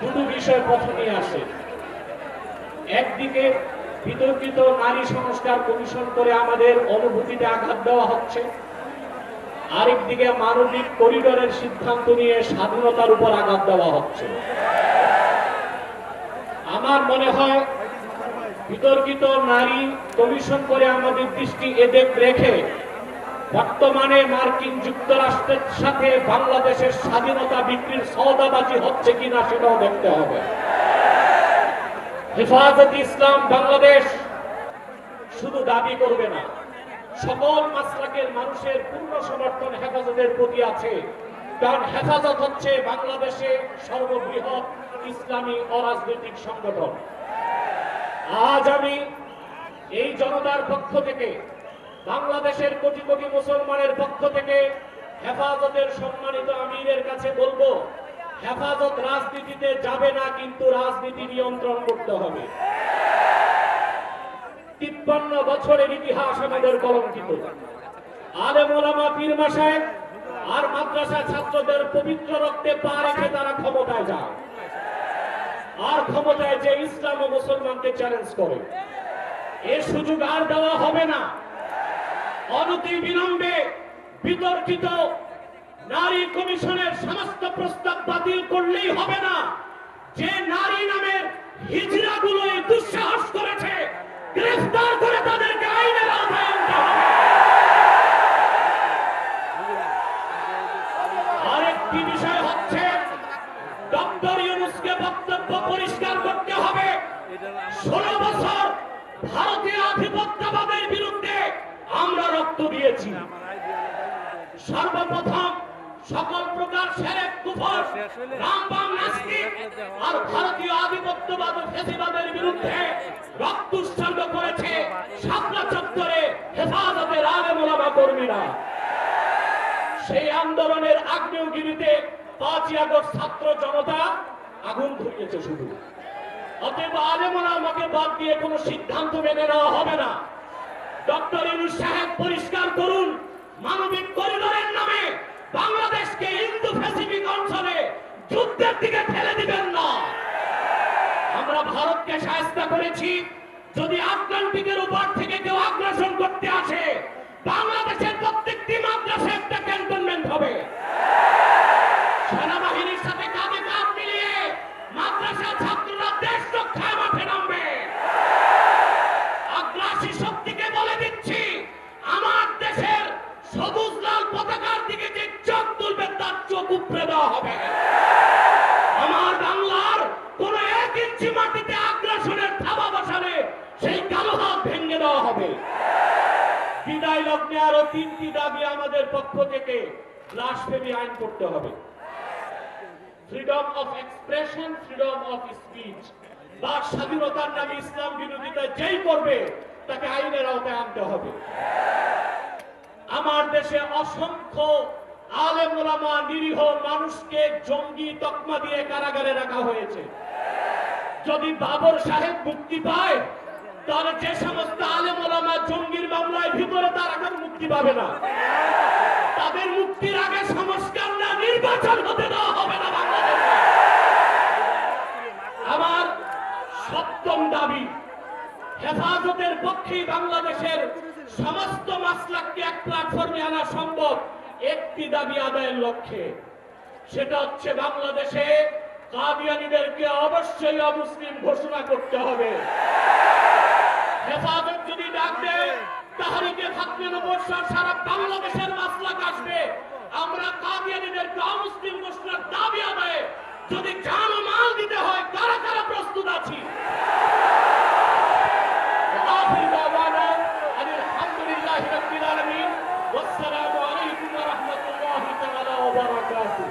দুটো বিষয় প্রথমে আসে। একদিকে বিতর্কিত নারী সংস্কার কমিশন করে আমাদের অনুভূতিতে আঘাত দেওয়া হচ্ছে, আরেকদিকে মানবিক করিডোরের সিদ্ধান্ত নিয়ে স্বাধীনতার উপর আঘাত দেওয়া হচ্ছে। আমার মনে হয় বিতর্কিত নারী কমিশন করে আমাদের দৃষ্টি এদিক রেখে বর্তমানে মার্কিন যুক্তরাষ্ট্রের সাথে বাংলাদেশের স্বাধীনতা বিক্রির সওদাবাজি হচ্ছে কিনা সেটাও দেখতে হবে। হেফাজতে ইসলাম বাংলাদেশ শুধু দাবি করবে না, সকল মাসলাকের মানুষের পূর্ণ সমর্থন হেফাজতের প্রতি আছে, কারণ হেফাজত হচ্ছে বাংলাদেশে সর্ববৃহৎ ইসলামী অরাজনৈতিক সংগঠন। আজ আমি এই জনতার পক্ষ থেকে, বাংলাদেশের কোটি কোটি মুসলমানের পক্ষ থেকে হেফাজতের সম্মানিত আমিরের কাছে বলবো, হেফাজত রাজনীতিতে যাবে না, কিন্তু রাজনীতি নিয়ন্ত্রণ করতে হবে। 53 বছরের ইতিহাস আমাদের কলঙ্কিত। আলেম ওলামা পীর মাশায়েখ আর মাদ্রাসা ছাত্রদের পবিত্র রক্তে পা রেখে তারা ক্ষমতায় যায়, আর ক্ষমতায় যে ইসলাম ও মুসলমানকে চ্যালেঞ্জ করে। এর সুযোগ আর দেওয়া হবে না। অনতি বিলম্বে বিতর্কিত নারী কমিশনের সমস্ত প্রস্তাব বাতিল করলেই হবে না। যে নারী নামের হিজড়াগুলো এই দুঃসাহস করেছে, গ্রেফতার করে তাদেরকে আইনের আওতায় আনতে হবে। আরেকটি বিষয় হচ্ছে, ডক্টর ইউনূসকে বক্তব্য পরিষ্কার করতে হবে। 16 বছর ভারতীয় আধিপত্যবাদের বিরুদ্ধে আমরা রক্ত দিয়েছি। সর্বপ্রথম সকল প্রকার শিরক, কুফর, রামবাম, নাস্তিক আর ভারতীয় আধিপত্যবাদ ও ফ্যাসিবাদের বিরুদ্ধে রক্ত উৎসর্গ করেছে শাপলা চত্বরে হেফাজতের আলেম ওলামা কর্মীরা। সেই আন্দোলনের আগ্নেয়গিরিতে 5ই আগস্ট ছাত্র জনতা আগুন ধরিয়েছে শুধু। অতএব আলেম ওলামাকে বাদ দিয়ে কোনো সিদ্ধান্ত মেনে নেওয়া হবে না। ডক্টর ইউনূস সাহেব পরিষ্কার করুন, মানবিক করিডোরের নামে বাংলাদেশকে ইন্দো প্যাসিফিক অঞ্চলে যুদ্ধের দিকে ঠেলে দিবেন না। আমরা ভারতকে সাহায্য করেছি, যদি আটলান্টিকের উপর থেকে কেউ আগ্রাসন করতে আসে, বাংলাদেশের প্রত্যেকটি মাদ্রাসা একটা ক্যান্টনমেন্ট হবে। সেনাবাহিনীর সাথে কাঁধে কাঁধ মিলিয়ে মাদ্রাসা ছাত্ররা দেশ রক্ষায় মাঠে নামবে। আগ্রাসী শক্তিকে বলে দিচ্ছি, আমার দেশের সবুজ লাল পতাকার দিকে যে চোখ তুলবে তার চোখ উপড়ে দেওয়া হবে। আমার বাংলার কোন 1 ইঞ্চি মাটিতে আগ্রাসনের থাবা বসালে সেই কালো হাত ভেঙে দেওয়া হবে। বিদায় লগ্নে আরো 3টি দাবি আমাদের পক্ষ থেকে। ব্লাসফেমি আইন করতে হবে, freedom of expression, freedom of speech. বাক স্বাধীনতার নামে ইসলাম বিরোধিতা যেই করবে তাকে আইনের আওতায় আনতে হবে। আমার দেশে অসংখ্য আলেম ওলামা, নিরীহ মানুষকে জঙ্গি তকমা দিয়ে কারাগারে রাখা হয়েছে। যদি বাবর সাহেব মুক্তি পায়, তাহলে যে সমস্ত আলেম ওলামা জঙ্গির মামলায় ভিতরে, তারা কেন মুক্তি পাবে না? তাদের মুক্তির আগে সংস্কার না, নির্বাচন হতে দেওয়া হবে না বাংলাদেশে। আমার 7ম দাবি, হেফাজতের পক্ষেই বাংলাদেশের সমস্ত মাসলাককে এক প্ল্যাটফর্মে আনা সম্ভব একটি দাবি আদায়ের লক্ষ্যে। সেটা হচ্ছে বাংলাদেশে কাদিয়ানীদেরকে অবশ্যই অমুসলিম ঘোষণা করতে হবে। হেফাজত যদি ডাক দেয়, তাহরিকে খাতমে নবুয়্বত সারা বাংলাদেশের মাসলাক আসবে। আমরা কাদিয়ানীদেরকে অমুসলিম ঘোষণার দাবি আদায়ে যদি জান ও মাল দিতে হয়, কারা কারা প্রস্তুত আছি? আলহামদুলিল্লাহি রাব্বিল আলামিন। ওয়াসসালামু আলাইকুম ওয়া রাহমাতুল্লাহি তাআলা ওয়া বারাকাতুহু।